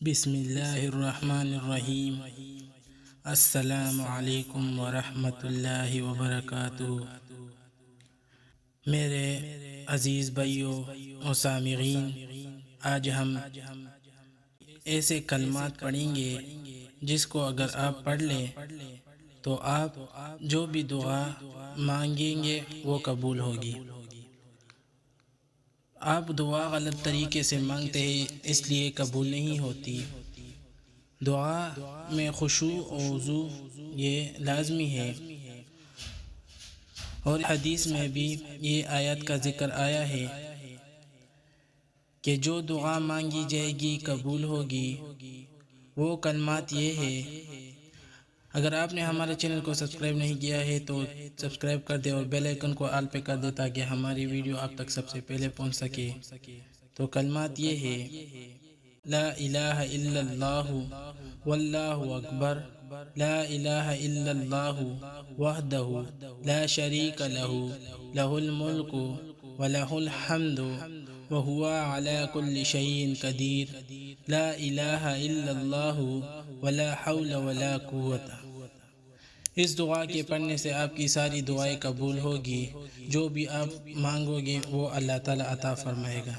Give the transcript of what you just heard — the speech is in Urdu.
بسم اللہ الرحمن الرحیم۔ السلام علیکم ورحمۃ اللہ وبرکاتہ۔ میرے عزیز بھائیوں و سامعین، آج ہم ایسے کلمات پڑھیں گے جس کو اگر آپ پڑھ لیں تو آپ جو بھی دعا مانگیں گے وہ قبول ہوگی۔ آپ دعا غلط طریقے سے مانگتے ہیں اس لیے قبول نہیں ہوتی۔ دعا میں خشوع و وضو یہ لازمی ہے، اور حدیث میں بھی یہ آیت کا ذکر آیا ہے کہ جو دعا مانگی جائے گی قبول ہوگی۔ وہ کلمات یہ ہے، اگر آپ نے ہمارے چینل کو سبسکرائب نہیں کیا ہے تو سبسکرائب کر دے اور بیل آئیکن کو آل پہ کر دے تاکہ ہماری ویڈیو آپ تک سب سے پہلے پہنچ سکے۔ تو کلمات یہ ہے: لا الہ الا اللہ واللہ اکبر، لا الہ الا اللہ وحدہ لا شریک لہ، لہ الملک ولہ الحمد وہو علی کل شیء قدیر، لا الہ الا اللہ ولا حول ولا قوت۔ اس دعا کے پڑھنے سے آپ کی ساری دعائیں قبول ہوگی، جو بھی آپ مانگو گے وہ اللہ تعالیٰ عطا فرمائے گا۔